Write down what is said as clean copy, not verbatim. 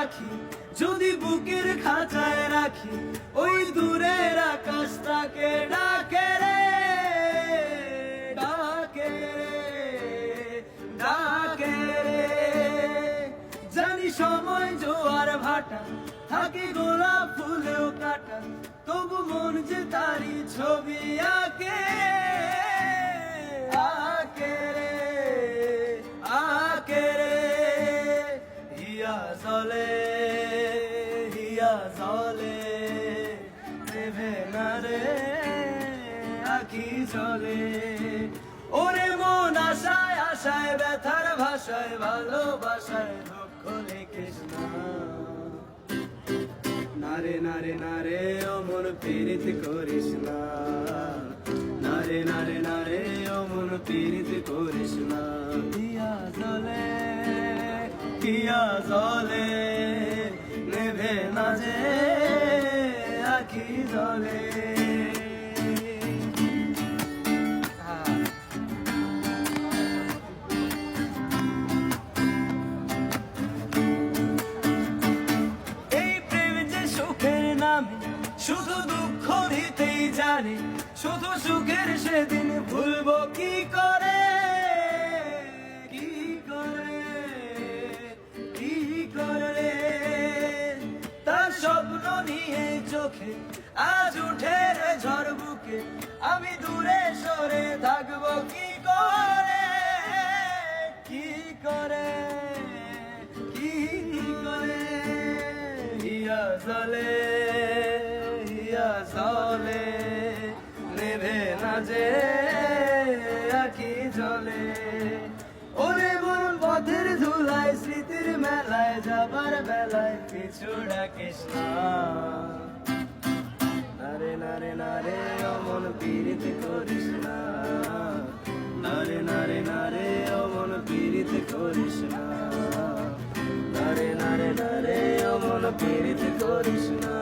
পাখি যদি বুকের খাঁচায় রাখি, ওই দূরের আকাশটাকে ডাকে রে, ডাকে রে, ডাকে রে। জানি সময় জোয়ার ভাটা, থাকে গোলাপ ফুলেও কাটা, তবু মন যে তারি ছবি আঁকে, আঁকে রে, আঁকে রে। হিয়া জলে, হিয়া জলে, নেভে না রে আখি জলে। ওরে মন আশায় আশায়, ব্যথার ভাষায়, ভালোবাসায় দুঃখ লিখিস না। নারে নারে নারে ও মন পীড়িত করিস না, নারে নারে নারে ও মন পীড়িত করিস না। হিয়া জলে, হিয়া জলে, নেভে না যে আখি জলে। শুধু দুঃখ দিতেই জানে, শুধু সুখের সেদিন ভুলবো কি করে, কি করে, কি করে। তার স্বপ্ন নিয়ে চোখে আজ উঠে রে ঝড় বুকে, আমি দূরে সরে থাকবো কি করে, কি করে, কি করে। হিয়া জলে, হিয়া জলে, নেভে না যে আখি জলে। ওরে মন পথের ধুলায়, স্মৃতির মেলায়, যাবার বেলায় পিছু ডাকিস না। নারে নারে নারে ও মন পীড়িত করিস না, নারে নারে নারে ও মন পীড়িত করিস না, নারে নারে নারে ও মন পীড়িত করিস না।